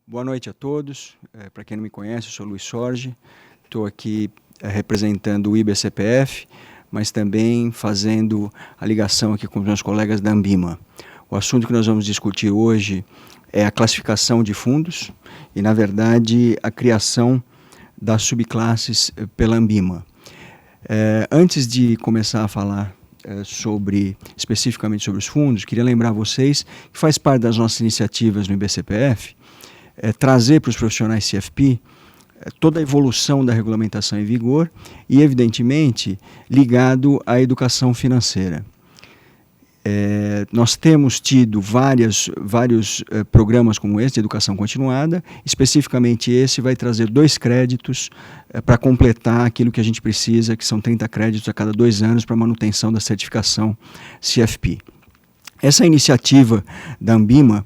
Boa noite a todos. Para quem não me conhece, eu sou Luiz Sorge. Estou aqui representando o IBCPF, mas também fazendo a ligação aqui com os meus colegas da Ambima. O assunto que nós vamos discutir hoje é a classificação de fundos e, na verdade, a criação das subclasses pela Ambima. Antes de começar a falar especificamente sobre os fundos, queria lembrar a vocês que faz parte das nossas iniciativas no IBCPF trazer para os profissionais CFP toda a evolução da regulamentação em vigor e, evidentemente, ligado à educação financeira. Nós temos tido vários programas como esse, de educação continuada. Especificamente esse vai trazer 2 créditos para completar aquilo que a gente precisa, que são 30 créditos a cada 2 anos para manutenção da certificação CFP. Essa iniciativa da Ambima,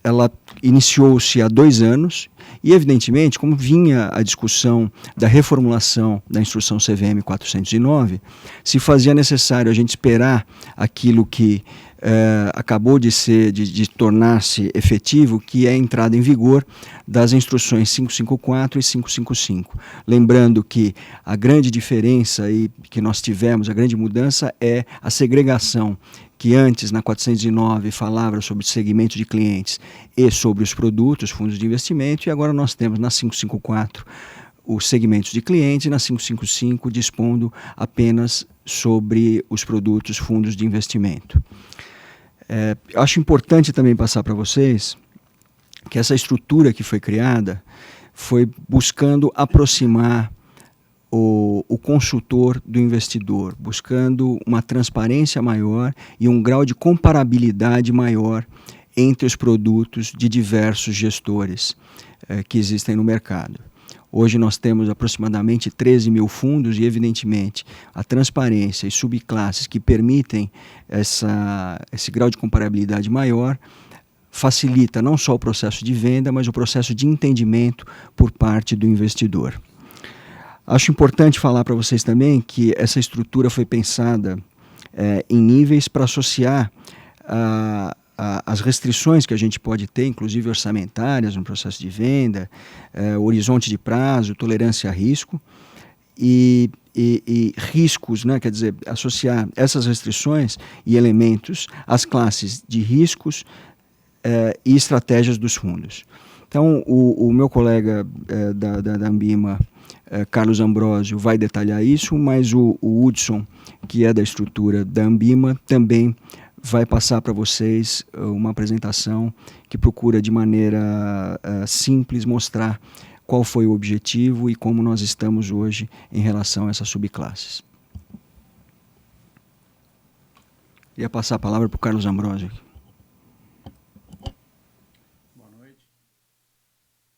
ela iniciou-se há 2 anos e, evidentemente, como vinha a discussão da reformulação da instrução CVM 409, se fazia necessário a gente esperar aquilo que acabou de tornar-se efetivo, que é a entrada em vigor das instruções 554 e 555. Lembrando que a grande diferença aí que nós tivemos, a grande mudança é a segregação que antes, na 409, falava sobre segmento de clientes e sobre os produtos, fundos de investimento, e agora nós temos na 554 os segmentos de clientes e na 555 dispondo apenas sobre os produtos, fundos de investimento. Acho importante também passar para vocês que essa estrutura que foi criada foi buscando aproximar o consultor do investidor, buscando uma transparência maior e um grau de comparabilidade maior entre os produtos de diversos gestores que existem no mercado. Hoje nós temos aproximadamente 13 mil fundos e, evidentemente, a transparência e subclasses que permitem esse grau de comparabilidade maior facilita não só o processo de venda, mas o processo de entendimento por parte do investidor. Acho importante falar para vocês também que essa estrutura foi pensada em níveis para associar as restrições que a gente pode ter, inclusive orçamentárias no processo de venda, horizonte de prazo, tolerância a risco e riscos, né? Quer dizer, associar essas restrições e elementos às classes de riscos e estratégias dos fundos. Então, o meu colega da Ambima, Carlos Ambrosio, vai detalhar isso, mas o Hudson, que é da estrutura da Ambima, também vai passar para vocês uma apresentação que procura de maneira simples mostrar qual foi o objetivo e como nós estamos hoje em relação a essas subclasses. Ia passar a palavra para o Carlos Ambrosio. Boa noite.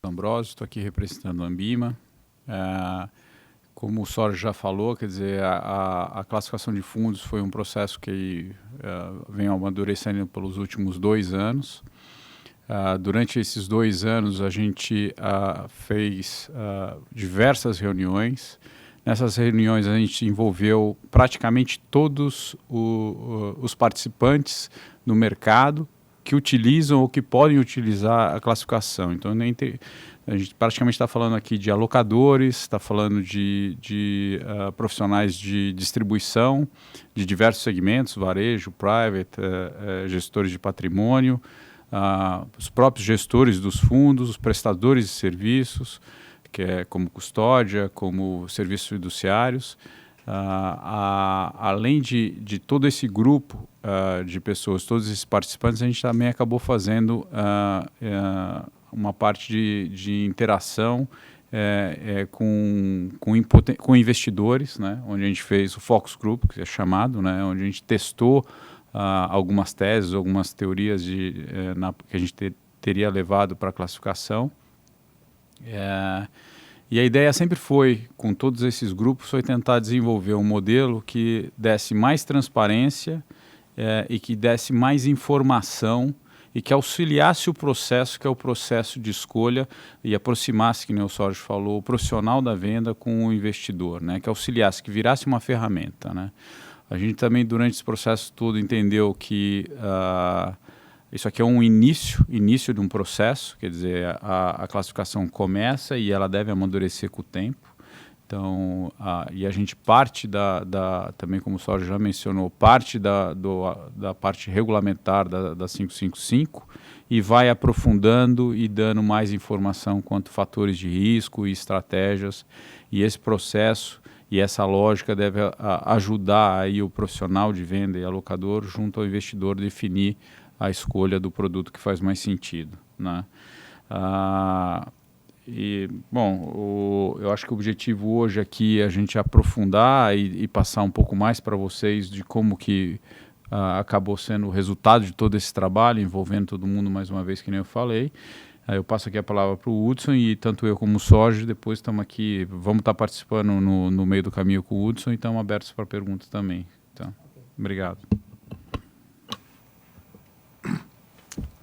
Ambrosio, estou aqui representando a Ambima. Como o Sorge já falou, quer dizer, a classificação de fundos foi um processo que vem amadurecendo pelos últimos 2 anos. Durante esses 2 anos, a gente fez diversas reuniões. Nessas reuniões, a gente envolveu praticamente todos os participantes no mercado que utilizam ou que podem utilizar a classificação. Então, a gente praticamente está falando aqui de alocadores, está falando de profissionais de distribuição de diversos segmentos, varejo, private, gestores de patrimônio, os próprios gestores dos fundos, os prestadores de serviços, que é como custódia, como serviços fiduciários. Além de todo esse grupo de pessoas, todos esses participantes, a gente também acabou fazendo uma parte de interação com investidores, né, onde a gente fez o Focus Group, que é chamado, né, onde a gente testou algumas teses, algumas teorias que a gente teria levado para a classificação. E a ideia sempre foi, com todos esses grupos, foi tentar desenvolver um modelo que desse mais transparência e que desse mais informação e que auxiliasse o processo, que é o processo de escolha, e aproximasse, que nem o Sorge falou, o profissional da venda com o investidor, né? Que auxiliasse, que virasse uma ferramenta, né? A gente também, durante esse processo todo, entendeu que isso aqui é um início de um processo, quer dizer, a classificação começa e ela deve amadurecer com o tempo. Então, e a gente parte também como o Sérgio já mencionou, parte da parte regulamentar da 555 e vai aprofundando e dando mais informação quanto fatores de risco e estratégias. E esse processo e essa lógica deve ajudar aí o profissional de venda e alocador junto ao investidor definir a escolha do produto que faz mais sentido, né? E, bom, eu acho que o objetivo hoje aqui é a gente aprofundar e passar um pouco mais para vocês de como que acabou sendo o resultado de todo esse trabalho, envolvendo todo mundo mais uma vez, que nem eu falei. Eu passo aqui a palavra para o Hudson e tanto eu como o Sérgio depois estamos aqui, vamos estar participando no meio do caminho com o Hudson e estamos abertos para perguntas também. Então, obrigado.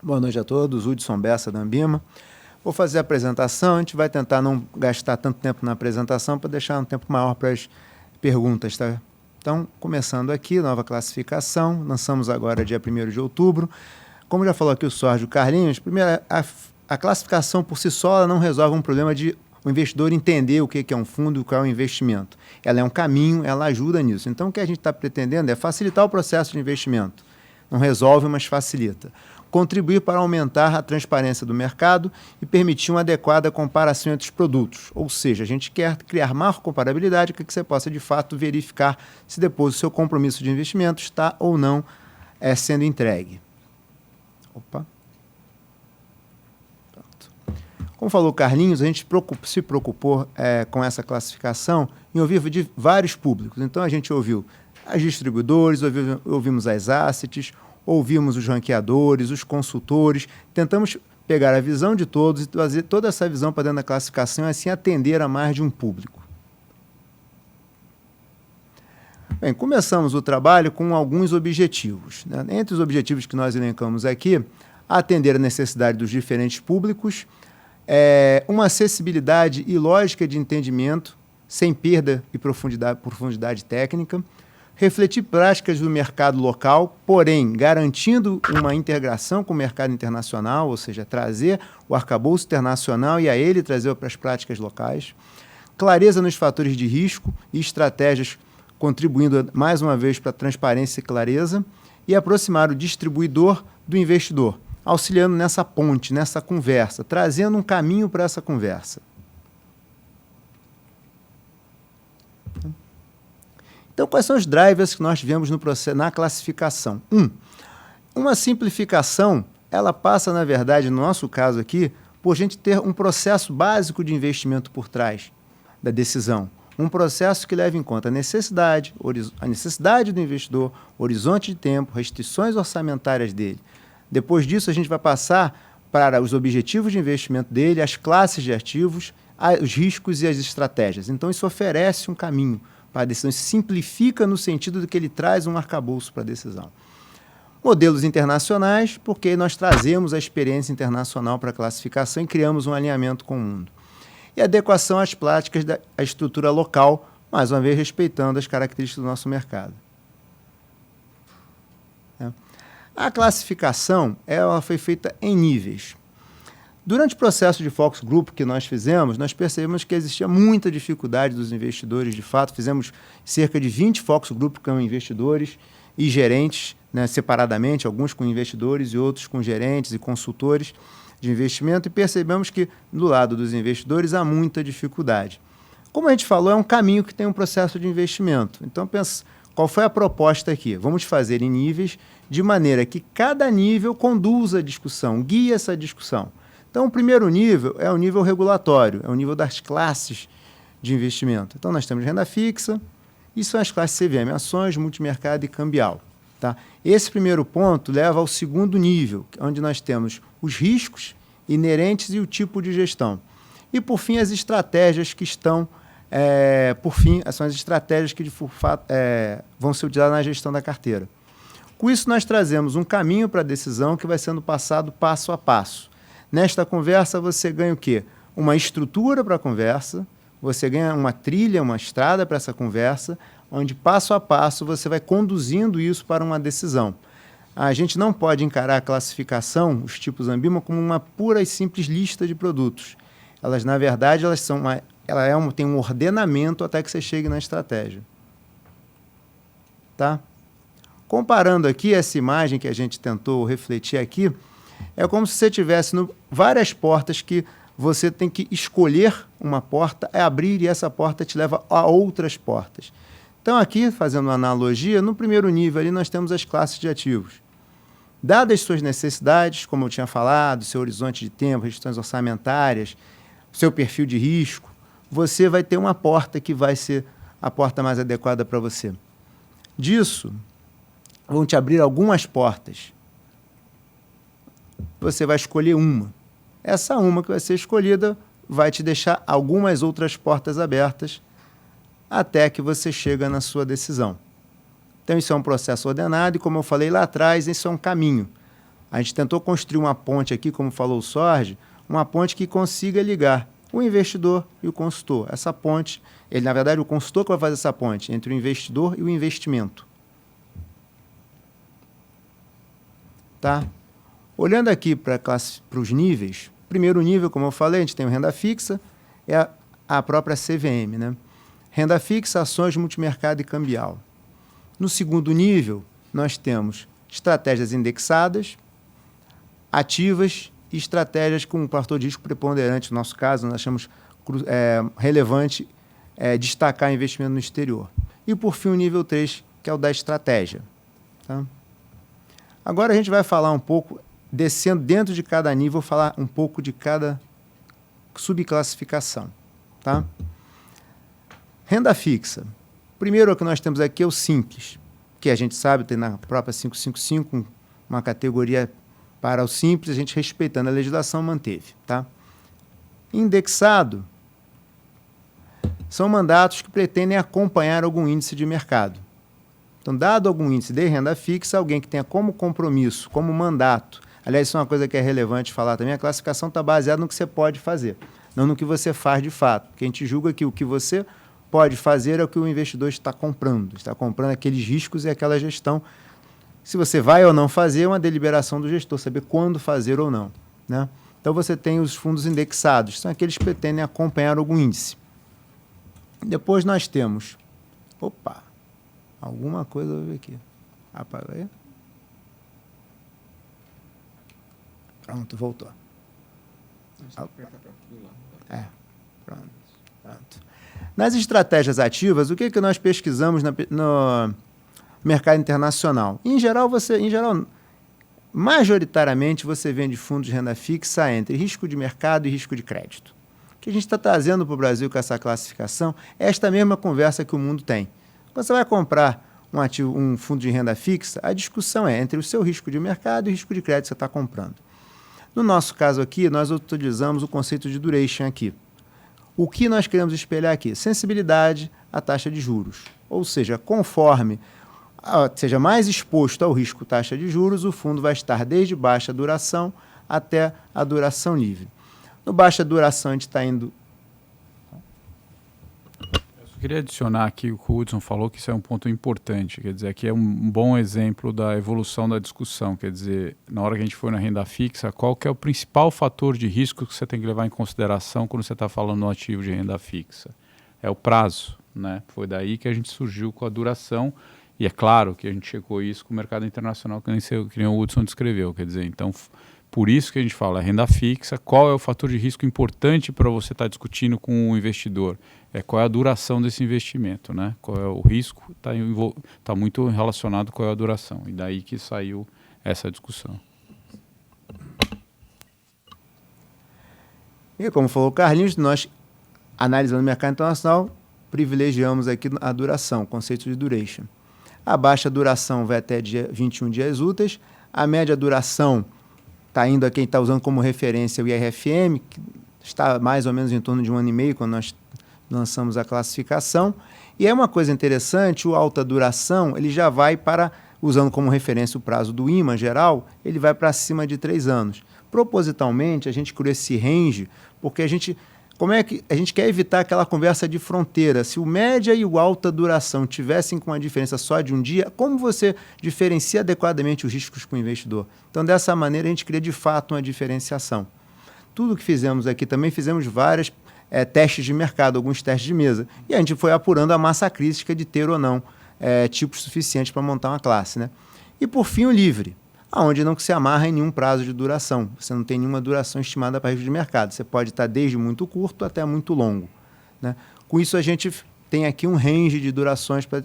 Boa noite a todos, Hudson Bessa da Ambima. Vou fazer a apresentação, a gente vai tentar não gastar tanto tempo na apresentação para deixar um tempo maior para as perguntas, tá? Então, começando aqui, nova classificação, lançamos agora dia 1º de outubro. Como já falou aqui o Sérgio Carlinhos, primeiro, a classificação por si só ela não resolve um problema de o investidor entender o que é um fundo e qual é o investimento. Ela é um caminho, ela ajuda nisso. Então, o que a gente está pretendendo é facilitar o processo de investimento. Não resolve, mas facilita. Contribuir para aumentar a transparência do mercado e permitir uma adequada comparação entre os produtos. Ou seja, a gente quer criar maior comparabilidade para que você possa, de fato, verificar se depois o seu compromisso de investimento está ou não sendo entregue. Opa. Pronto. Como falou o Carlinhos, a gente se preocupou com essa classificação em ouvir de vários públicos. Então, a gente ouviu as distribuidores, ouvimos as assets, ouvimos os ranqueadores, os consultores, tentamos pegar a visão de todos e trazer toda essa visão para dentro da classificação e assim atender a mais de um público. Bem, começamos o trabalho com alguns objetivos, né? Entre os objetivos que nós elencamos aqui, atender a necessidade dos diferentes públicos, uma acessibilidade e lógica de entendimento, sem perda e profundidade técnica, refletir práticas do mercado local, porém garantindo uma integração com o mercado internacional, ou seja, trazer o arcabouço internacional e a ele trazer para as práticas locais, clareza nos fatores de risco e estratégias, contribuindo mais uma vez para a transparência e clareza, e aproximar o distribuidor do investidor, auxiliando nessa ponte, nessa conversa, trazendo um caminho para essa conversa. Então, quais são os drivers que nós tivemos na classificação? Uma simplificação, ela passa, na verdade, no nosso caso aqui, por a gente ter um processo básico de investimento por trás da decisão. Um processo que leva em conta a necessidade do investidor, horizonte de tempo, restrições orçamentárias dele. Depois disso, a gente vai passar para os objetivos de investimento dele, as classes de ativos, os riscos e as estratégias. Então, isso oferece um caminho para a decisão, isso simplifica no sentido de que ele traz um arcabouço para a decisão. Modelos internacionais, porque nós trazemos a experiência internacional para a classificação e criamos um alinhamento com o mundo. E adequação às práticas da estrutura local, mais uma vez respeitando as características do nosso mercado. A classificação ela foi feita em níveis. Durante o processo de focus group que nós fizemos, nós percebemos que existia muita dificuldade dos investidores, de fato. Fizemos cerca de 20 focus group com investidores e gerentes, né, separadamente, alguns com investidores e outros com gerentes e consultores de investimento, e percebemos que, do lado dos investidores, há muita dificuldade. Como a gente falou, é um caminho que tem um processo de investimento. Então, pensa, qual foi a proposta aqui? Vamos fazer em níveis, de maneira que cada nível conduza a discussão, guie essa discussão. Então, o primeiro nível é o nível regulatório, é o nível das classes de investimento. Então, nós temos renda fixa, e são as classes CVM, ações, multimercado e cambial. Tá? Esse primeiro ponto leva ao segundo nível, onde nós temos os riscos inerentes e o tipo de gestão. E, por fim, as estratégias que estão, são as estratégias que vão ser utilizadas na gestão da carteira. Com isso, nós trazemos um caminho para a decisão que vai sendo passado passo a passo. Nesta conversa, você ganha o quê? Uma estrutura para a conversa, você ganha uma trilha, uma estrada para essa conversa, onde passo a passo você vai conduzindo isso para uma decisão. a gente não pode encarar a classificação, os tipos Ambima, como uma pura e simples lista de produtos. Elas, na verdade, tem um ordenamento até que você chegue na estratégia. Tá? Comparando aqui essa imagem que a gente tentou refletir aqui, é como se você tivesse várias portas que você tem que escolher uma porta, abrir, e essa porta te leva a outras portas. Então, aqui, fazendo uma analogia, no primeiro nível ali nós temos as classes de ativos. Dadas suas necessidades, como eu tinha falado, seu horizonte de tempo, restrições orçamentárias, seu perfil de risco, você vai ter uma porta que vai ser a porta mais adequada para você. Disso, vão te abrir algumas portas. Você vai escolher uma. Essa uma que vai ser escolhida vai te deixar algumas outras portas abertas até que você chega na sua decisão. Então, isso é um processo ordenado e, como eu falei lá atrás, isso é um caminho. A gente tentou construir uma ponte aqui, como falou o Sorge, uma ponte que consiga ligar o investidor e o consultor. Essa ponte, na verdade, o consultor que vai fazer essa ponte entre o investidor e o investimento. Tá? Olhando aqui para os níveis, primeiro nível, como eu falei, a gente tem o renda fixa, é a própria CVM, né? Renda fixa, ações, multimercado e cambial. No segundo nível, nós temos estratégias indexadas, ativas e estratégias com um fator de risco preponderante. No nosso caso, nós achamos relevante destacar investimento no exterior. E, por fim, o nível 3, que é o da estratégia. Tá? Agora a gente vai falar um pouco, descendo dentro de cada nível, falar um pouco de cada subclassificação. Tá? Renda fixa. Primeiro, o que nós temos aqui é o simples, que a gente sabe, tem na própria 555 uma categoria para o simples, a gente, respeitando a legislação, manteve. Tá? Indexado são mandatos que pretendem acompanhar algum índice de mercado. Então, dado algum índice de renda fixa, alguém que tenha como compromisso, como mandato, aliás, isso é uma coisa que é relevante falar também, a classificação está baseada no que você pode fazer, não no que você faz de fato. Porque a gente julga que o que você pode fazer é o que o investidor está comprando aqueles riscos e aquela gestão. Se você vai ou não fazer, é uma deliberação do gestor, saber quando fazer ou não. Né? Então, você tem os fundos indexados, são aqueles que pretendem acompanhar algum índice. Depois nós temos... Opa! Alguma coisa eu vou ver aqui. Apaga aí. Pronto, voltou. Pronto. Nas estratégias ativas, o que nós pesquisamos no mercado internacional? Em geral, majoritariamente, você vende fundos de renda fixa entre risco de mercado e risco de crédito. O que a gente está trazendo para o Brasil com essa classificação é esta mesma conversa que o mundo tem. Quando você vai comprar um fundo de renda fixa, a discussão é entre o seu risco de mercado e o risco de crédito que você está comprando. No nosso caso aqui, nós utilizamos o conceito de duration aqui. O que nós queremos espelhar aqui? Sensibilidade à taxa de juros. Ou seja, conforme seja mais exposto ao risco taxa de juros, o fundo vai estar desde baixa duração até a duração livre. No baixa duração, a gente está indo... Eu queria adicionar aqui o que o Hudson falou, que isso é um ponto importante, quer dizer, aqui é um bom exemplo da evolução da discussão, quer dizer, na hora que a gente foi na renda fixa, qual que é o principal fator de risco que você tem que levar em consideração quando você está falando no ativo de renda fixa? É o prazo, né? Foi daí que a gente surgiu com a duração, e é claro que a gente checou isso com o mercado internacional, que nem o Hudson descreveu, quer dizer, então... Por isso que a gente fala renda fixa, qual é o fator de risco importante para você estar discutindo com o investidor? Qual é a duração desse investimento, né? Qual é o risco? Está muito relacionado com qual é a duração. E daí que saiu essa discussão. E como falou o Carlinhos, nós, analisando o mercado internacional, privilegiamos aqui a duração, o conceito de duration. A baixa duração vai até 21 dias úteis, a média duração... Está indo a quem está usando como referência o IRFM, que está mais ou menos em torno de 1 ano e meio, quando nós lançamos a classificação. E é uma coisa interessante, o alta duração, ele já vai para, usando como referência o prazo do IMA geral, ele vai para acima de 3 anos. Propositalmente, a gente criou esse range, porque como é que a gente quer evitar aquela conversa de fronteira? Se o média e o alta duração tivessem com uma diferença só de um dia, como você diferencia adequadamente os riscos com o investidor? Então, dessa maneira, a gente cria de fato uma diferenciação. Tudo que fizemos aqui também fizemos vários testes de mercado, alguns testes de mesa. E a gente foi apurando a massa crítica de ter ou não tipos suficientes para montar uma classe, né? E, por fim, o livre, onde não se amarra em nenhum prazo de duração. Você não tem nenhuma duração estimada para risco de mercado. Você pode estar desde muito curto até muito longo, né? Com isso, a gente tem aqui um range de durações para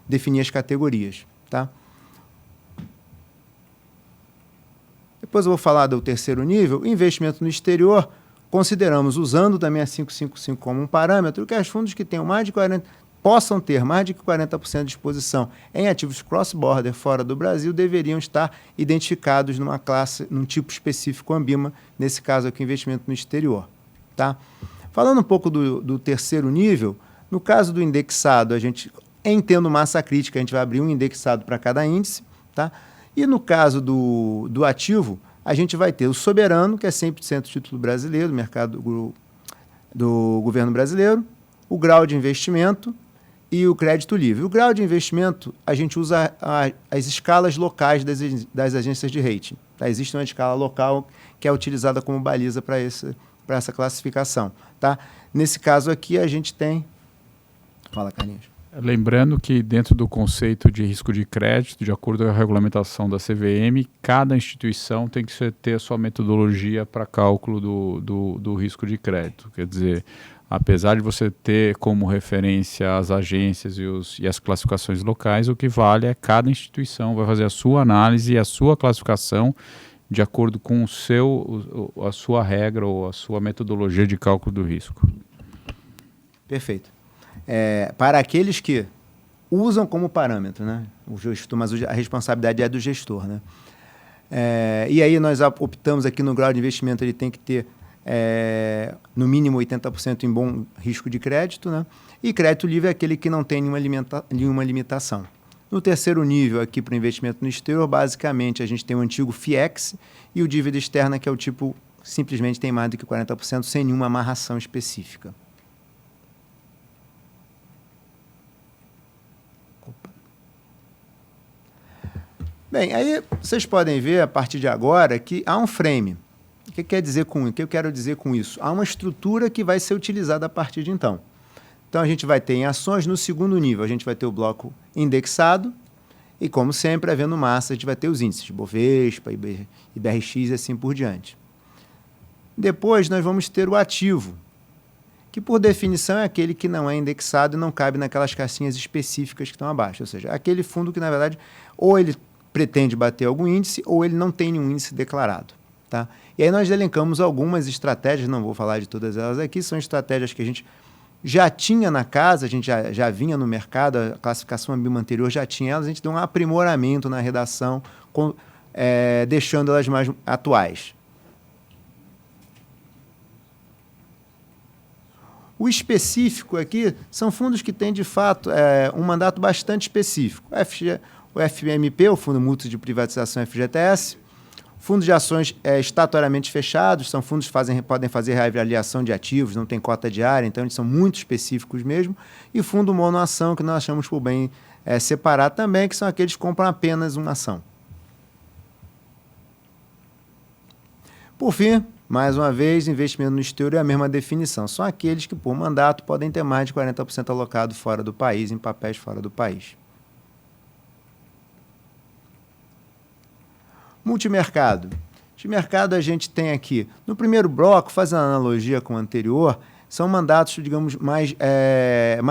definir as categorias, tá? Depois eu vou falar do terceiro nível, investimento no exterior. Consideramos, usando também a 555 como um parâmetro, que os fundos que tenham possam ter mais de 40% de exposição em ativos cross-border fora do Brasil deveriam estar identificados numa classe, num tipo específico Ambima, nesse caso aqui, investimento no exterior, tá? Falando um pouco do terceiro nível, no caso do indexado, a gente, tendo massa crítica, a gente vai abrir um indexado para cada índice, tá? E no caso do ativo, a gente vai ter o soberano, que é 100% título brasileiro, do mercado do governo brasileiro, o grau de investimento e o crédito livre. O grau de investimento, a gente usa as escalas locais das agências de rating, tá? Existe uma escala local que é utilizada como baliza para essa classificação, tá? Nesse caso aqui, a gente tem... Fala, Carlinhos. Lembrando que dentro do conceito de risco de crédito, de acordo com a regulamentação da CVM, cada instituição tem que ter a sua metodologia para cálculo do risco de crédito. Quer dizer, apesar de você ter como referência as agências e as classificações locais, o que vale é cada instituição vai fazer a sua análise e a sua classificação de acordo com a sua regra ou a sua metodologia de cálculo do risco. Perfeito. Para aqueles que usam como parâmetro, né? O gestor, mas a responsabilidade é do gestor, né? E aí nós optamos aqui no grau de investimento, ele tem que ter no mínimo 80% em bom risco de crédito, né? E crédito livre é aquele que não tem nenhuma limitação. No terceiro nível aqui para o investimento no exterior, basicamente a gente tem o antigo FIEX e o dívida externa, que é o tipo, simplesmente tem mais do que 40% sem nenhuma amarração específica. Bem, aí vocês podem ver, a partir de agora, que há um frame. O que eu quero dizer com isso? Há uma estrutura que vai ser utilizada a partir de então. Então, a gente vai ter em ações, no segundo nível, a gente vai ter o bloco indexado e, como sempre, havendo massa, a gente vai ter os índices, Bovespa, IBRX e assim por diante. Depois, nós vamos ter o ativo, que, por definição, é aquele que não é indexado e não cabe naquelas caixinhas específicas que estão abaixo. Ou seja, aquele fundo que, na verdade, ou ele pretende bater algum índice ou ele não tem nenhum índice declarado, tá? E aí nós elencamos algumas estratégias, não vou falar de todas elas aqui, são estratégias que a gente já tinha na casa, a gente já vinha no mercado, a classificação Ambima anterior já tinha elas, a gente deu um aprimoramento na redação, deixando elas mais atuais. O específico aqui são fundos que têm, de fato, um mandato bastante específico. O FMP, o Fundo Mútuo de Privatização FGTS, fundos de ações estatuariamente fechados, são fundos que podem fazer reavaliação de ativos, não tem cota diária, então eles são muito específicos mesmo, e fundo monoação, que nós achamos por bem separar também, que são aqueles que compram apenas uma ação. Por fim, mais uma vez, investimento no exterior é a mesma definição, são aqueles que por mandato podem ter mais de 40% alocado fora do país, em papéis fora do país. Multimercado. Multimercado a gente tem aqui, no primeiro bloco, fazendo analogia com o anterior, são mandatos, digamos, mais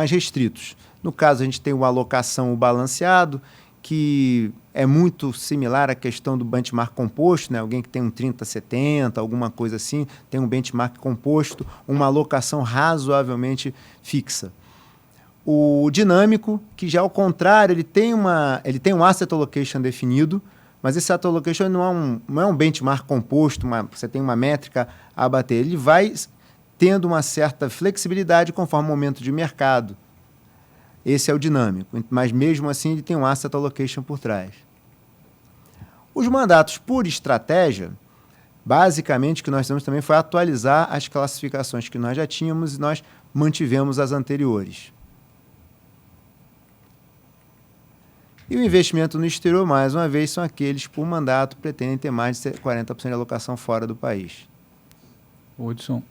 restritos. No caso, a gente tem o alocação, o balanceado, que é muito similar à questão do benchmark composto, né? Alguém que tem um 30-70, alguma coisa assim, tem um benchmark composto, uma alocação razoavelmente fixa. O dinâmico, que já ao contrário, ele tem um asset allocation definido, mas esse asset allocation não é um benchmark composto, você tem uma métrica a bater. Ele vai tendo uma certa flexibilidade conforme o momento de mercado. Esse é o dinâmico, mas mesmo assim ele tem um asset allocation por trás. Os mandatos por estratégia, Basicamente, o que nós fizemos também foi atualizar as classificações que nós já tínhamos e nós mantivemos as anteriores. E o investimento no exterior, mais uma vez, são aqueles que, por mandato, pretendem ter mais de 40% de alocação fora do país. Hudson,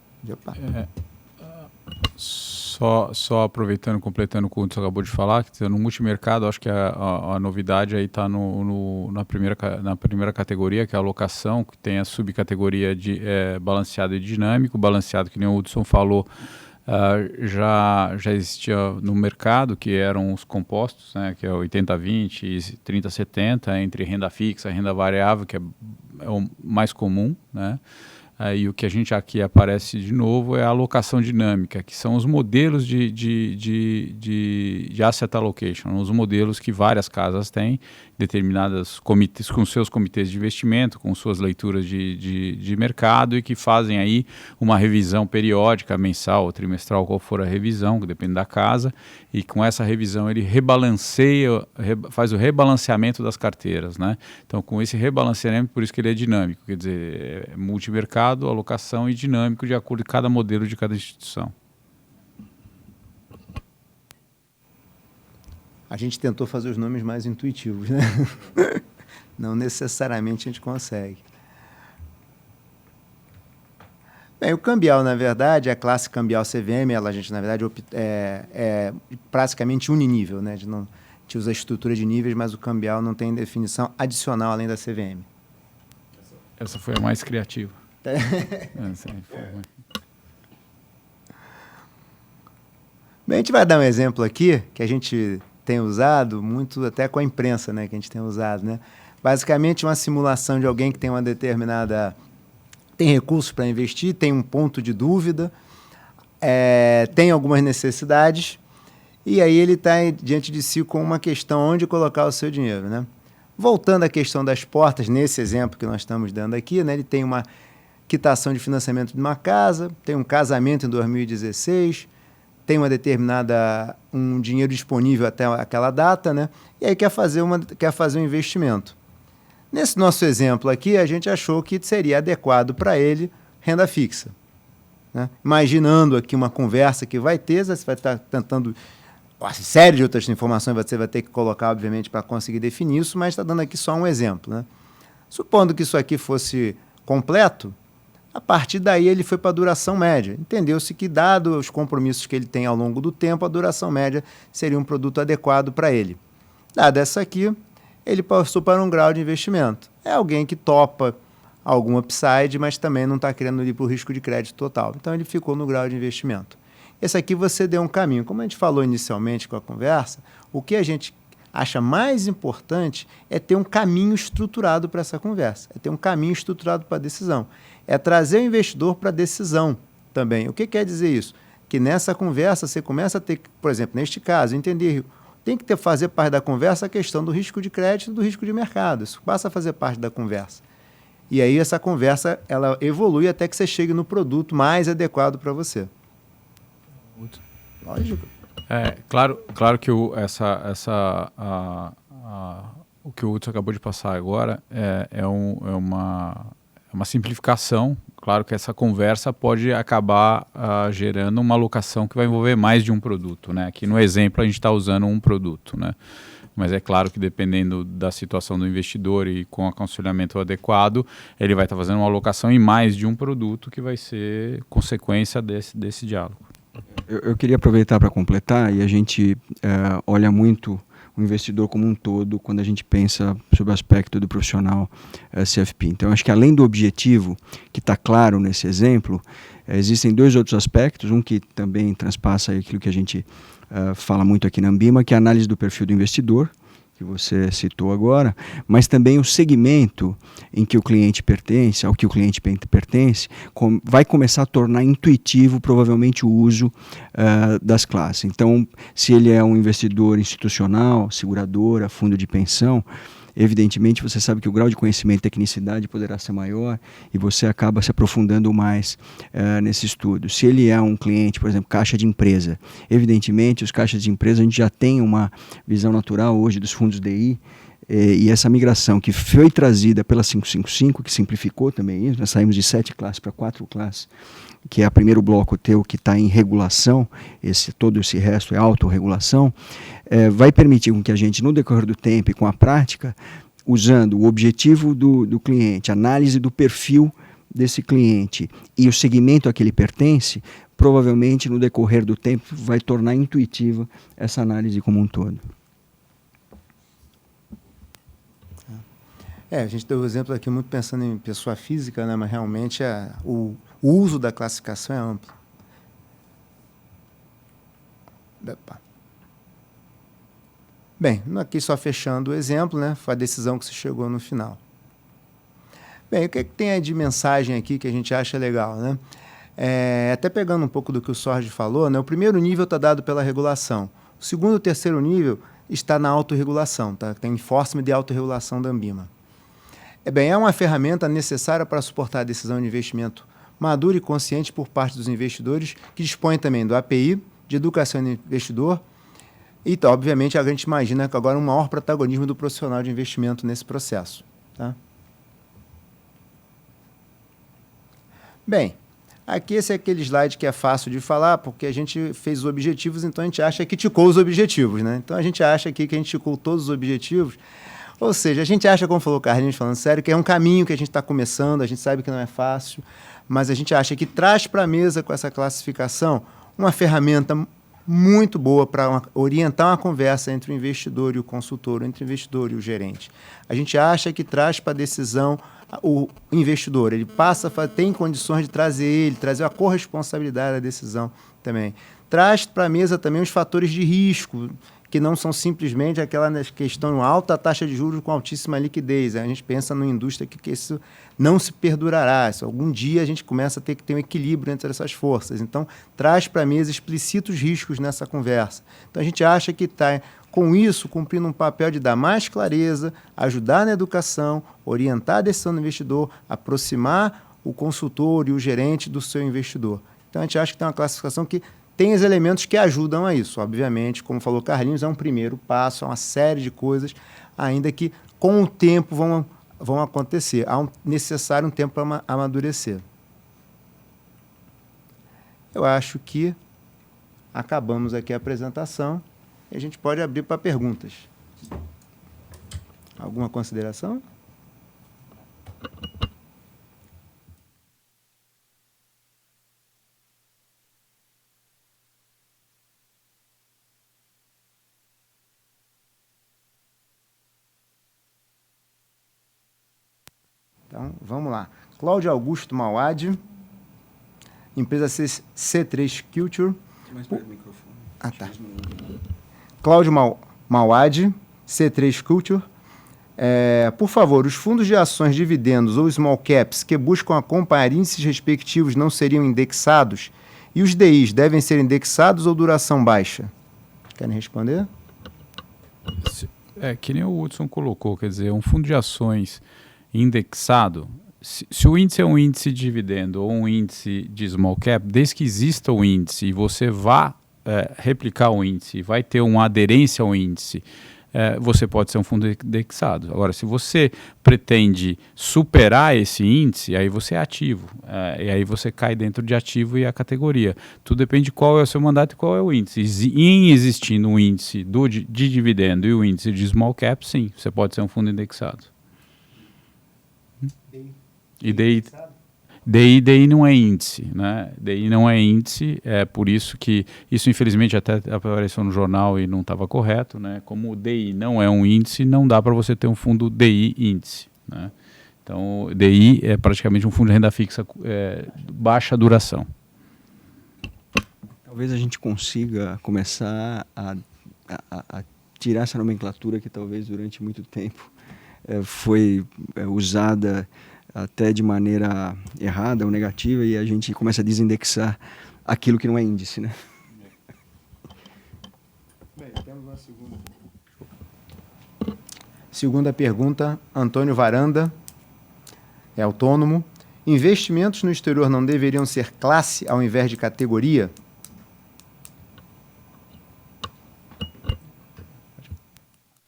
só aproveitando, completando o que o Hudson acabou de falar, que no multimercado, acho que a novidade aí está na primeira categoria, que é a alocação, que tem a subcategoria de balanceado e dinâmico. Balanceado, que nem o Hudson falou, já existia no mercado, que eram os compostos, né, que é 80-20 e 30-70, entre renda fixa e renda variável, que é o mais comum, né? E o que a gente aqui aparece de novo é a alocação dinâmica, que são os modelos de asset allocation, os modelos que várias casas têm, determinadas comitês, com seus comitês de investimento, com suas leituras de mercado, e que fazem aí uma revisão periódica, mensal ou trimestral, qual for a revisão, que depende da casa, e com essa revisão ele faz o rebalanceamento das carteiras, né? Então, com esse rebalanceamento, por isso que ele é dinâmico, quer dizer, é multimercado, alocação e dinâmico de acordo com cada modelo de cada instituição. A gente tentou fazer os nomes mais intuitivos, né? Não necessariamente a gente consegue. Bem, o cambial, na verdade, a classe cambial CVM, a gente, na verdade, é praticamente uninível, né? A gente usa a estrutura de níveis, mas o cambial não tem definição adicional além da CVM. Essa foi a mais criativa. Bem, a gente vai dar um exemplo aqui, que a gente tem usado muito, até com a imprensa, né, que a gente tem usado, né? Basicamente, uma simulação de alguém que tem uma determinada... tem recursos para investir, tem um ponto de dúvida, tem algumas necessidades, e aí ele está diante de si com uma questão onde colocar o seu dinheiro, né? Voltando à questão das portas, nesse exemplo que nós estamos dando aqui, né, ele tem uma quitação de financiamento de uma casa, tem um casamento em 2016, tem um dinheiro disponível até aquela data, né? E aí quer fazer um investimento. Nesse nosso exemplo aqui, a gente achou que seria adequado para ele renda fixa, né? Imaginando aqui uma conversa que vai ter, você vai estar tentando uma série de outras informações, você vai ter que colocar, obviamente, para conseguir definir isso, mas está dando aqui só um exemplo, né? Supondo que isso aqui fosse completo, a partir daí ele foi para a duração média. Entendeu-se que, dado os compromissos que ele tem ao longo do tempo, a duração média seria um produto adequado para ele. Dado essa aqui, ele passou para um grau de investimento. É alguém que topa algum upside, mas também não está querendo ir para o risco de crédito total. Então, ele ficou no grau de investimento. Esse aqui você deu um caminho. Como a gente falou inicialmente com a conversa, o que a gente acha mais importante é ter um caminho estruturado para essa conversa, é ter um caminho estruturado para a decisão. É trazer o investidor para a decisão também. O que quer dizer isso? Que nessa conversa você começa a ter, por exemplo, neste caso, entender, tem que fazer parte da conversa a questão do risco de crédito e do risco de mercado. Isso passa a fazer parte da conversa. E aí essa conversa ela evolui até que você chegue no produto mais adequado para você. Lógico. Claro que o que o Hudson acabou de passar agora é uma simplificação. Claro que essa conversa pode acabar gerando uma alocação que vai envolver mais de um produto, né? Aqui no exemplo a gente está usando um produto, né? Mas é claro que dependendo da situação do investidor e com aconselhamento adequado, ele vai estar fazendo uma alocação em mais de um produto que vai ser consequência desse diálogo. Eu queria aproveitar para completar, e a gente olha muito o investidor como um todo quando a gente pensa sobre o aspecto do profissional CFP. Então, acho que além do objetivo, que está claro nesse exemplo, existem dois outros aspectos, um que também transpassa aquilo que a gente fala muito aqui na Ambima, que é a análise do perfil do investidor, que você citou agora, mas também o segmento em que o cliente pertence, ao que o cliente pertence, vai começar a tornar intuitivo provavelmente o uso das classes. Então, se ele é um investidor institucional, seguradora, fundo de pensão, evidentemente você sabe que o grau de conhecimento e tecnicidade poderá ser maior e você acaba se aprofundando mais nesse estudo. Se ele é um cliente, por exemplo, caixa de empresa, evidentemente os caixas de empresa a gente já tem uma visão natural hoje dos fundos DI E essa migração que foi trazida pela 555, que simplificou também isso, nós saímos de 7 classes para 4 classes, que é o primeiro bloco teu que está em regulação, todo esse resto é autorregulação, vai permitir com que a gente, no decorrer do tempo e com a prática, usando o objetivo do cliente, análise do perfil desse cliente e o segmento a que ele pertence, provavelmente no decorrer do tempo vai tornar intuitiva essa análise como um todo. A gente deu o exemplo aqui muito pensando em pessoa física, né, mas realmente o uso da classificação é amplo. Bem, aqui só fechando o exemplo, né, foi a decisão que se chegou no final. Bem, o que tem aí de mensagem aqui que a gente acha legal, né? Até pegando um pouco do que o Sorge falou, né, o primeiro nível está dado pela regulação. O segundo e o terceiro nível está na autorregulação, tá? Tem enforcement de autorregulação da Anbima. É uma ferramenta necessária para suportar a decisão de investimento madura e consciente por parte dos investidores, que dispõe também do API, de educação do investidor, e, obviamente, a gente imagina que agora um maior protagonismo do profissional de investimento nesse processo. Tá? Bem, aqui esse é aquele slide que é fácil de falar, porque a gente fez os objetivos, então a gente acha que ticou os objetivos. Né? Então a gente acha aqui que a gente ticou todos os objetivos. Ou seja, a gente acha, como falou o Carlinhos, falando sério, que é um caminho que a gente está começando, a gente sabe que não é fácil, mas a gente acha que traz para a mesa com essa classificação uma ferramenta muito boa para orientar uma conversa entre o investidor e o consultor, entre o investidor e o gerente. A gente acha que traz para a decisão o investidor, ele tem condições de trazer a corresponsabilidade da decisão também. Traz para a mesa também os fatores de risco, que não são simplesmente aquela questão de alta taxa de juros com altíssima liquidez. A gente pensa numa indústria que isso não se perdurará. Algum dia a gente começa a ter que ter um equilíbrio entre essas forças. Então, traz para a mesa explícitos riscos nessa conversa. Então, a gente acha que está, com isso, cumprindo um papel de dar mais clareza, ajudar na educação, orientar a decisão do investidor, aproximar o consultor e o gerente do seu investidor. Então, a gente acha que tem uma classificação que tem os elementos que ajudam a isso. Obviamente, como falou Carlinhos, é um primeiro passo, é uma série de coisas, ainda que com o tempo vão acontecer. Necessário um tempo para amadurecer. Eu acho que acabamos aqui a apresentação e a gente pode abrir para perguntas. Alguma consideração? Então, vamos lá. Cláudio Augusto Mauad, empresa C3 Culture. Mais perto do microfone. Tá. Cláudio Mauad, C3 Culture. Por favor, os fundos de ações, dividendos ou small caps que buscam acompanhar índices respectivos não seriam indexados? E os DIs devem ser indexados ou duração baixa? Querem responder? Que nem o Hudson colocou, quer dizer, um fundo de ações indexado, se o índice é um índice de dividendo ou um índice de small cap, desde que exista o índice e você vá replicar o índice, vai ter uma aderência ao índice, você pode ser um fundo indexado. Agora, se você pretende superar esse índice, aí você é ativo, e aí você cai dentro de ativo e a categoria. Tudo depende de qual é o seu mandato e qual é o índice. Em existindo um índice de dividendo e o índice de small cap, sim, você pode ser um fundo indexado. E DI não é índice, né? DI não é índice, é por isso que isso infelizmente até apareceu no jornal e não estava correto, né? Como o DI não é um índice, não dá para você ter um fundo DI índice, né? Então, DI é praticamente um fundo de renda fixa baixa duração. Talvez a gente consiga começar a tirar essa nomenclatura que talvez durante muito tempo foi usada até de maneira errada ou negativa, e a gente começa a desindexar aquilo que não é índice, né? Bem, temos uma segunda pergunta. Antônio Varanda, é autônomo. Investimentos no exterior não deveriam ser classe ao invés de categoria?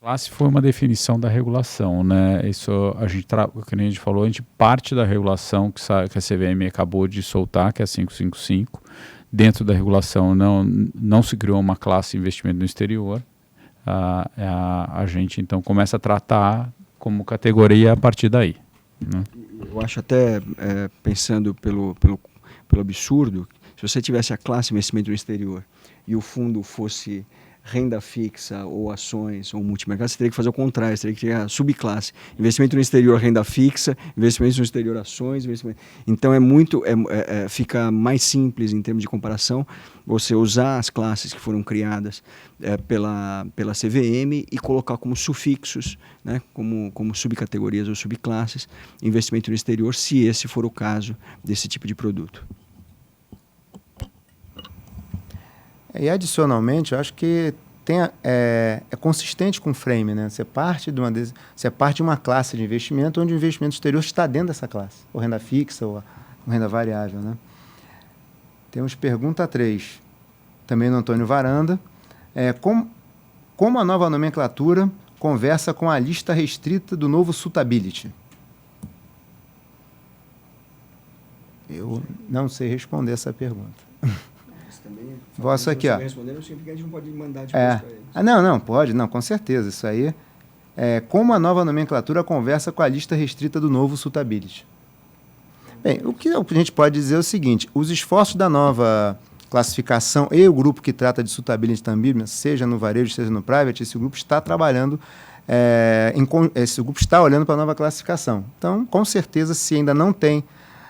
Classe foi uma definição da regulação, né? Isso como a gente falou, a gente parte da regulação que a CVM acabou de soltar, que é a 555. Dentro da regulação não se criou uma classe de investimento no exterior. A gente então começa a tratar como categoria a partir daí, né? Eu acho até, pensando pelo absurdo, se você tivesse a classe investimento no exterior e o fundo fosse renda fixa ou ações ou multimercado, você teria que fazer o contrário, você teria que criar a subclasse. Investimento no exterior, renda fixa, investimento no exterior, ações, investimento. Então fica mais simples em termos de comparação você usar as classes que foram criadas pela CVM e colocar como sufixos, né, como subcategorias ou subclasses, investimento no exterior, se esse for o caso desse tipo de produto. E adicionalmente, eu acho que é consistente com o frame, né? Você parte de uma classe de investimento onde o investimento exterior está dentro dessa classe, ou renda fixa, ou renda variável, né? Temos pergunta 3, também do Antônio Varanda. Como a nova nomenclatura conversa com a lista restrita do novo Suitability? Eu não sei responder essa pergunta. Vosso aqui, ó. Não, pode, com certeza. Isso aí como a nova nomenclatura conversa com a lista restrita do novo Suitability. Bem, o que a gente pode dizer é o seguinte: os esforços da nova classificação e o grupo que trata de Suitability também, seja no varejo, seja no private, esse grupo está trabalhando, esse grupo está olhando para a nova classificação. Então, com certeza, se ainda não tem,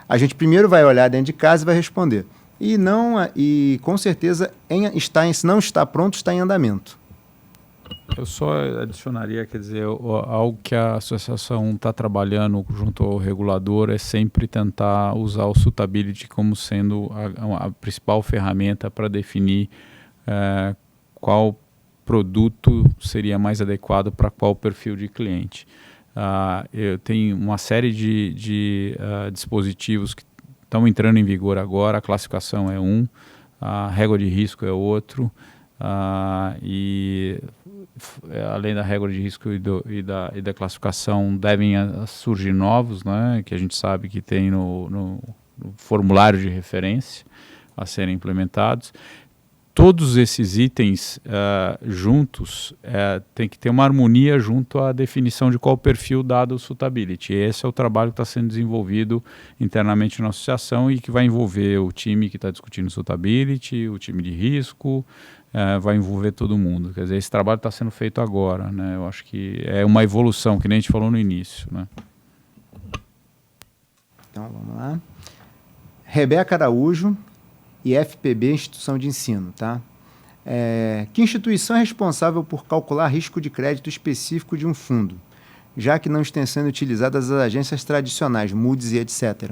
a gente primeiro vai olhar dentro de casa e vai responder. E com certeza, se não está pronto, está em andamento. Eu só adicionaria, quer dizer, algo que a associação está trabalhando junto ao regulador é sempre tentar usar o Suitability como sendo a principal ferramenta para definir qual produto seria mais adequado para qual perfil de cliente. Eu tenho uma série de dispositivos que estão entrando em vigor agora. A classificação é um, a régua de risco é outro, e além da régua de risco e da classificação devem surgir novos, né, que a gente sabe que tem no formulário de referência a serem implementados. Todos esses itens juntos tem que ter uma harmonia junto à definição de qual perfil dado o Suitability. Esse é o trabalho que está sendo desenvolvido internamente na associação e que vai envolver o time que está discutindo Suitability, o time de risco, vai envolver todo mundo. Quer dizer, esse trabalho está sendo feito agora, né? Eu acho que é uma evolução, que nem a gente falou no início, né? Então, vamos lá. Rebeca Araújo, IFPB, instituição de ensino, tá? Que instituição é responsável por calcular risco de crédito específico de um fundo, já que não estão sendo utilizadas as agências tradicionais, Moody's e etc.?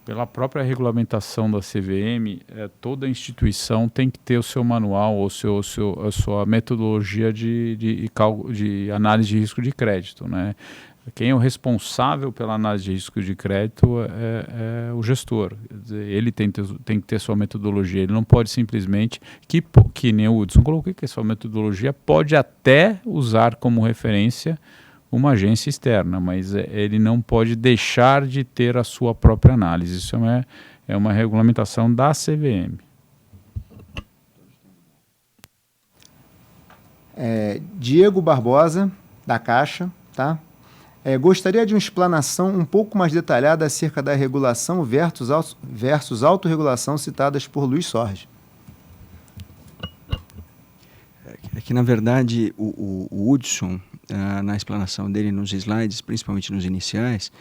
Pela própria regulamentação da CVM, toda instituição tem que ter o seu manual ou a sua metodologia de análise de risco de crédito, né? Quem é o responsável pela análise de risco de crédito é o gestor. Quer dizer, ele tem que ter sua metodologia. Ele não pode simplesmente, que nem o Hudson colocou, que a sua metodologia pode até usar como referência uma agência externa, mas ele não pode deixar de ter a sua própria análise. Isso é uma regulamentação da CVM. Diego Barbosa, da Caixa, tá? Gostaria de uma explanação um pouco mais detalhada acerca da regulação versus autorregulação citadas por Luiz Sorge. É que, na verdade, o Hudson, na explanação dele nos slides, principalmente nos iniciais,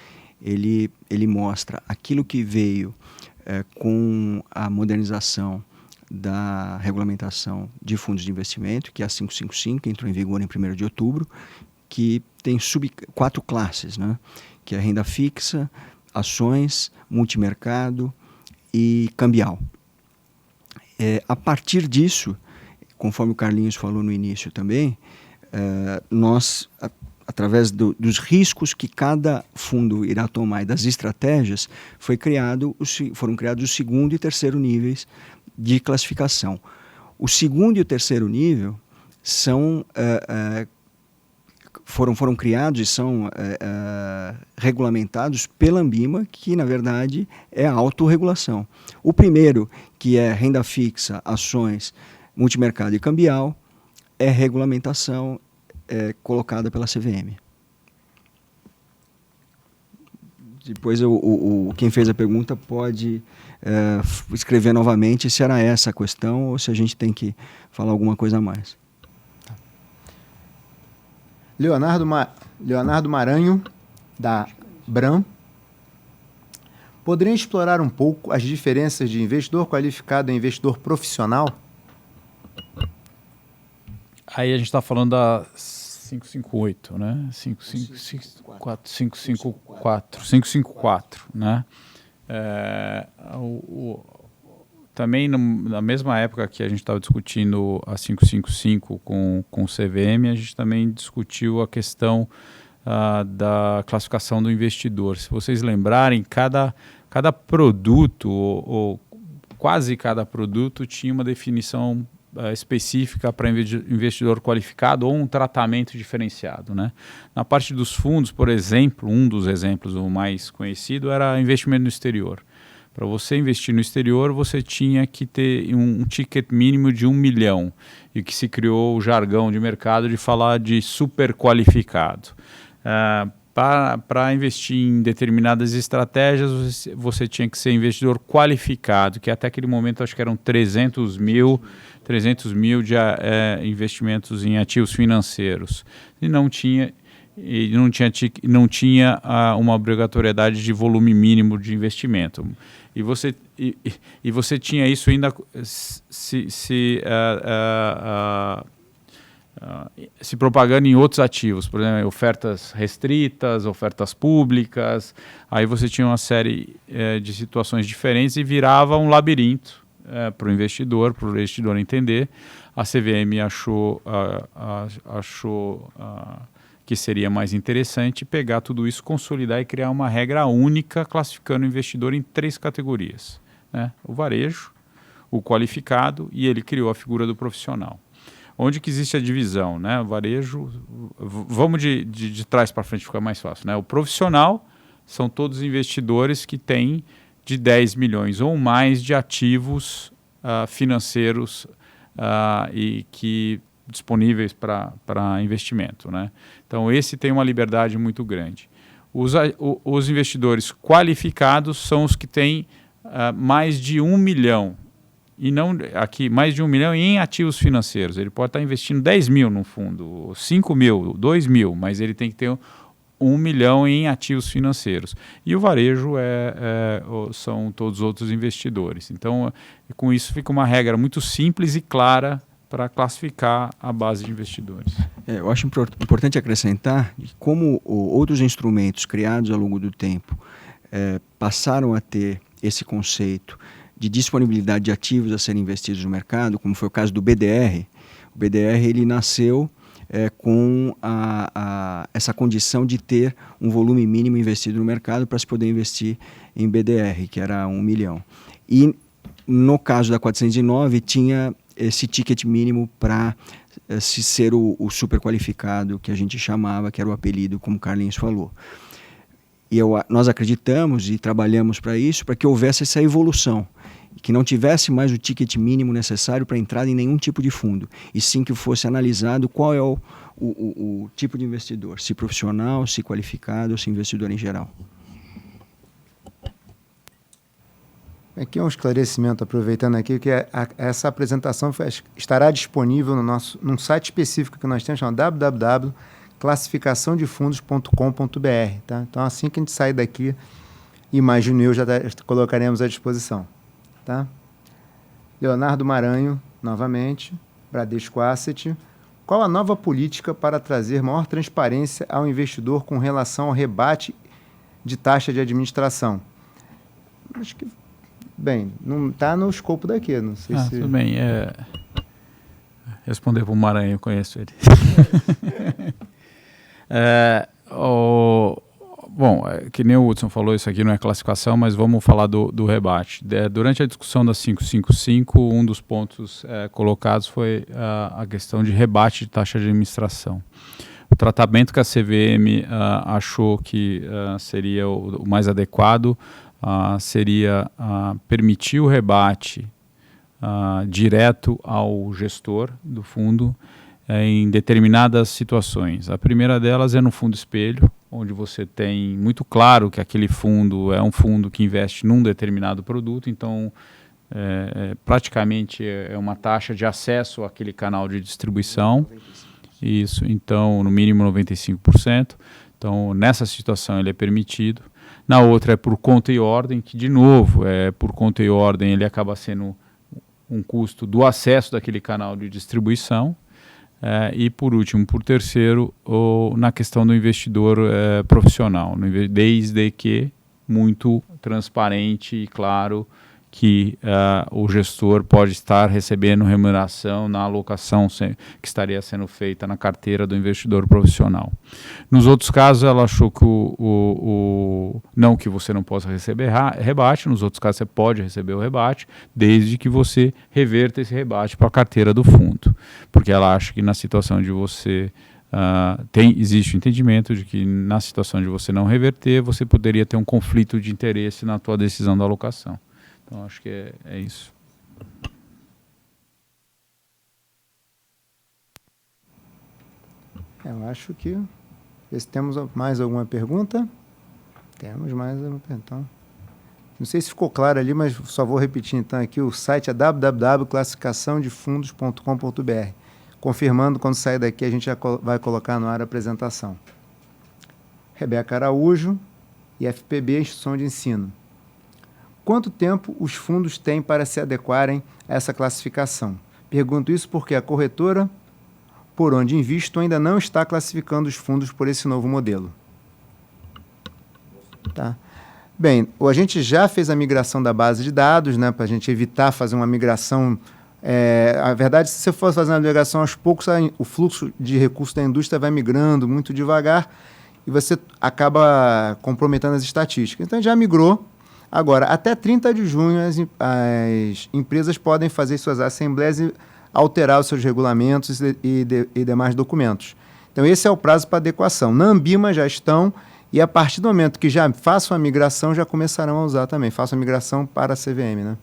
ele mostra aquilo que veio com a modernização da regulamentação de fundos de investimento, que é a 555, que entrou em vigor em 1º de outubro, que tem 4 classes, né? Que é renda fixa, ações, multimercado e cambial. A partir disso, conforme o Carlinhos falou no início também, nós, através dos riscos que cada fundo irá tomar e das estratégias, foram criados o 2º e 3º níveis de classificação. O 2º e o 3º nível foram criados e são regulamentados pela Anbima, que na verdade é a autorregulação. O primeiro, que é renda fixa, ações, multimercado e cambial, é regulamentação colocada pela CVM. Depois quem fez a pergunta pode escrever novamente se era essa a questão ou se a gente tem que falar alguma coisa a mais. Leonardo Maranho, da Bram. Poderiam explorar um pouco as diferenças de investidor qualificado e investidor profissional? Aí a gente está falando da 558, né? 554, né? Também na mesma época que a gente estava discutindo a 555 com o CVM, a gente também discutiu a questão da classificação do investidor. Se vocês lembrarem, cada produto, ou quase cada produto, tinha uma definição específica para investidor qualificado ou um tratamento diferenciado, né? Na parte dos fundos, por exemplo, um dos exemplos, o mais conhecido, era investimento no exterior. Para você investir no exterior, você tinha que ter um ticket mínimo de 1 milhão, e que se criou o jargão de mercado de falar de super qualificado. Para investir em determinadas estratégias, você tinha que ser investidor qualificado, que até aquele momento acho que eram 300 mil de investimentos em ativos financeiros. E não tinha uma obrigatoriedade de volume mínimo de investimento. E você tinha isso ainda se propagando em outros ativos, por exemplo, ofertas restritas, ofertas públicas. Aí você tinha uma série de situações diferentes e virava um labirinto para o investidor entender. A CVM achou que seria mais interessante pegar tudo isso, consolidar e criar uma regra única, classificando o investidor em 3 categorias, né? O varejo, o qualificado, e ele criou a figura do profissional. Onde que existe a divisão, né? O varejo, vamos de trás para frente, fica mais fácil, né? O profissional são todos investidores que têm de 10 milhões ou mais de ativos financeiros e que disponíveis para investimento, né? Então esse tem uma liberdade muito grande. Os investidores qualificados são os que têm mais de 1 milhão, e não aqui mais de 1 milhão em ativos financeiros. Ele pode estar investindo 10 mil no fundo, 5 mil, 2 mil, mas ele tem que ter 1 milhão em ativos financeiros. E o varejo são todos os outros investidores. Então, com isso fica uma regra muito simples e clara para classificar a base de investidores. Eu acho importante acrescentar que como outros instrumentos criados ao longo do tempo passaram a ter esse conceito de disponibilidade de ativos a serem investidos no mercado, como foi o caso do BDR. O BDR ele nasceu com essa condição de ter um volume mínimo investido no mercado para se poder investir em BDR, que era 1 milhão. E no caso da 409 tinha esse ticket mínimo para se ser o super qualificado, que a gente chamava, que era o apelido, como o Carlinhos falou. E nós acreditamos e trabalhamos para isso, para que houvesse essa evolução, que não tivesse mais o ticket mínimo necessário para entrada em nenhum tipo de fundo, e sim que fosse analisado qual é o tipo de investidor, se profissional, se qualificado ou se investidor em geral. Aqui é um esclarecimento, aproveitando aqui, que essa apresentação estará disponível num site específico que nós temos, chamado www.classificaçãodefundos.com.br. Tá? Então, assim que a gente sair daqui, imagino eu, já colocaremos à disposição. Tá? Leonardo Maranho, novamente, Bradesco Asset. Qual a nova política para trazer maior transparência ao investidor com relação ao rebate de taxa de administração? Acho que, bem, não está no escopo daqui, não sei se... Tudo bem, responder para o Maranhão, eu conheço ele. Bom, que nem o Hudson falou, isso aqui não é classificação, mas vamos falar do rebate. Durante a discussão da 555, um dos pontos colocados foi a questão de rebate de taxa de administração. O tratamento que a CVM achou que seria o mais adequado seria permitir o rebate direto ao gestor do fundo em determinadas situações. A primeira delas é no fundo espelho, onde você tem muito claro que aquele fundo é um fundo que investe num determinado produto, então praticamente é uma taxa de acesso àquele canal de distribuição. Isso, então no mínimo 95%. Então nessa situação ele é permitido. Na outra é por conta e ordem, que de novo, por conta e ordem ele acaba sendo um custo do acesso daquele canal de distribuição. E por último, por terceiro, na questão do investidor profissional, desde que muito transparente e claro que o gestor pode estar recebendo remuneração na alocação que estaria sendo feita na carteira do investidor profissional. Nos outros casos, ela achou que não que você não possa receber rebate, nos outros casos você pode receber o rebate, desde que você reverta esse rebate para a carteira do fundo, porque ela acha que na situação de você existe o entendimento de que na situação de você não reverter, você poderia ter um conflito de interesse na tua decisão da alocação. Então, acho que é isso. Eu acho que... Se temos mais alguma pergunta? Temos mais uma pergunta. Não sei se ficou claro ali, mas só vou repetir então aqui. O site é www.classificaçãodefundos.com.br. Confirmando, quando sair daqui, a gente já vai colocar no ar a apresentação. Rebeca Araújo, IFPB, Instituição de Ensino. Quanto tempo os fundos têm para se adequarem a essa classificação? Pergunto isso porque a corretora por onde invisto ainda não está classificando os fundos por esse novo modelo. Tá. Bem, a gente já fez a migração da base de dados, né, para a gente evitar fazer uma migração. A verdade, se você for fazer uma migração aos poucos, o fluxo de recursos da indústria vai migrando muito devagar e você acaba comprometendo as estatísticas. Então, já migrou. Agora, até 30 de junho, as empresas podem fazer suas assembleias e alterar os seus regulamentos e demais documentos. Então, esse é o prazo para adequação. Na Ambima já estão, e a partir do momento que já façam a migração, já começarão a usar também. Façam a migração para a CVM, né?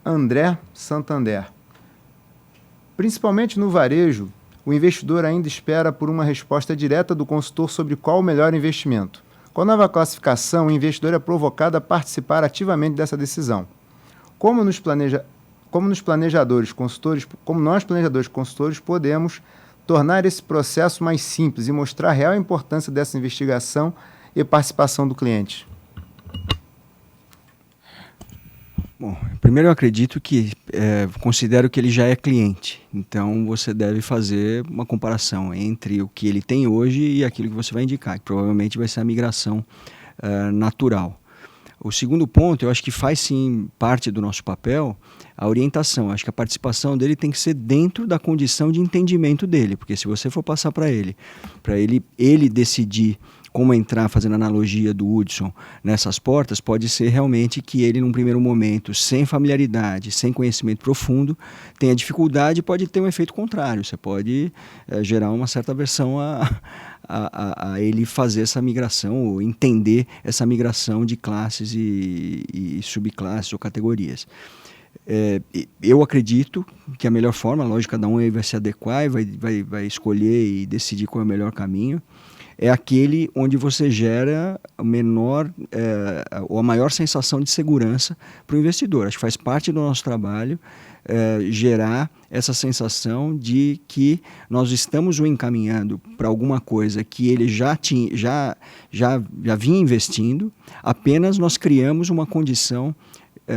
André Santander. Principalmente no varejo, o investidor ainda espera por uma resposta direta do consultor sobre qual o melhor investimento. Com a nova classificação, o investidor é provocado a participar ativamente dessa decisão. Como nós planejadores consultores podemos tornar esse processo mais simples e mostrar a real importância dessa investigação e participação do cliente? Bom, primeiro eu acredito que considero que ele já é cliente, então você deve fazer uma comparação entre o que ele tem hoje e aquilo que você vai indicar, que provavelmente vai ser a migração natural. O segundo ponto, eu acho que faz sim parte do nosso papel a orientação. Acho que a participação dele tem que ser dentro da condição de entendimento dele, porque se você for passar para ele decidir como entrar, fazendo analogia do Hudson nessas portas, pode ser realmente que ele, num primeiro momento, sem familiaridade, sem conhecimento profundo, tenha dificuldade e pode ter um efeito contrário. Você pode gerar uma certa aversão a ele fazer essa migração, ou entender essa migração de classes e subclasses ou categorias. Eu acredito que a melhor forma, lógico, cada um aí vai se adequar e vai escolher e decidir qual é o melhor caminho, é aquele onde você gera ou a maior sensação de segurança para o investidor. Acho que faz parte do nosso trabalho gerar essa sensação de que nós estamos o encaminhando para alguma coisa que ele já vinha investindo, apenas nós criamos uma condição,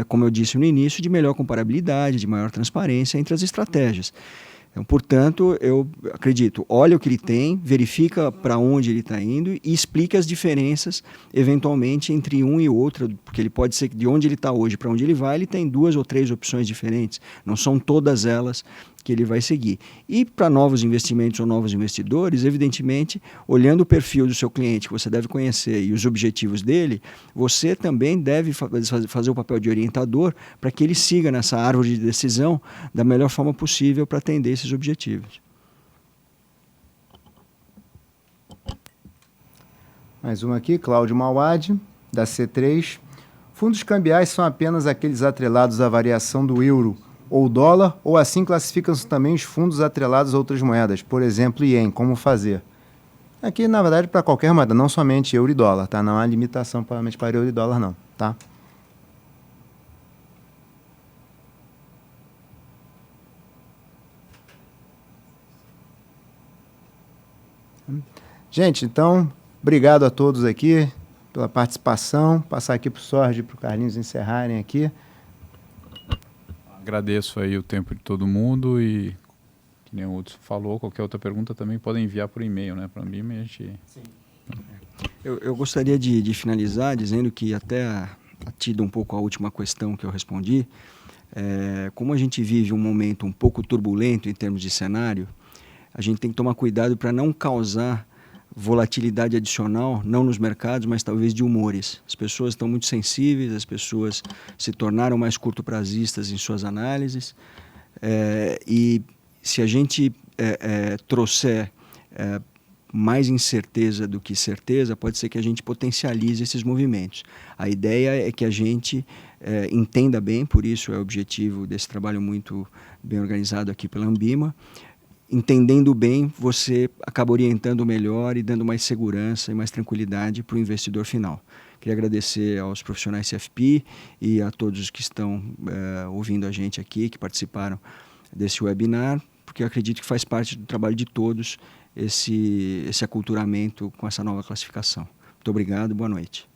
como eu disse no início, de melhor comparabilidade, de maior transparência entre as estratégias. Então, portanto, eu acredito, olha o que ele tem, verifica para onde ele está indo e explica as diferenças, eventualmente, entre um e outro, porque ele pode ser que de onde ele está hoje para onde ele vai, ele tem 2 ou 3 opções diferentes, não são todas elas que ele vai seguir. E para novos investimentos ou novos investidores, evidentemente, olhando o perfil do seu cliente, que você deve conhecer, e os objetivos dele, você também deve fazer o papel de orientador para que ele siga nessa árvore de decisão da melhor forma possível para atender esses objetivos. Mais uma aqui, Cláudio Mauad, da C3. Fundos cambiais são apenas aqueles atrelados à variação do euro ou dólar, ou assim classificam-se também os fundos atrelados a outras moedas, por exemplo, ien, como fazer? Aqui, na verdade, para qualquer moeda, não somente euro e dólar, tá? Não há limitação provavelmente para euro e dólar, não, tá? Gente, então, obrigado a todos aqui pela participação. Passar aqui para o Sorge e para o Carlinhos encerrarem aqui. Agradeço aí o tempo de todo mundo e, que nem o Hudson falou, qualquer outra pergunta também podem enviar por e-mail, né, para mim, a gente... Sim. Eu gostaria de finalizar dizendo que até tido um pouco a última questão que eu respondi, como a gente vive um momento um pouco turbulento em termos de cenário, a gente tem que tomar cuidado para não causar volatilidade adicional, não nos mercados, mas talvez de humores. As pessoas estão muito sensíveis, as pessoas se tornaram mais curto-prazistas em suas análises, e se a gente trouxer mais incerteza do que certeza, pode ser que a gente potencialize esses movimentos. A ideia é que a gente entenda bem, por isso é o objetivo desse trabalho muito bem organizado aqui pela Ambima. Entendendo bem, você acaba orientando melhor e dando mais segurança e mais tranquilidade para o investidor final. Queria agradecer aos profissionais CFP e a todos os que estão ouvindo a gente aqui, que participaram desse webinar, porque eu acredito que faz parte do trabalho de todos esse aculturamento com essa nova classificação. Muito obrigado, boa noite.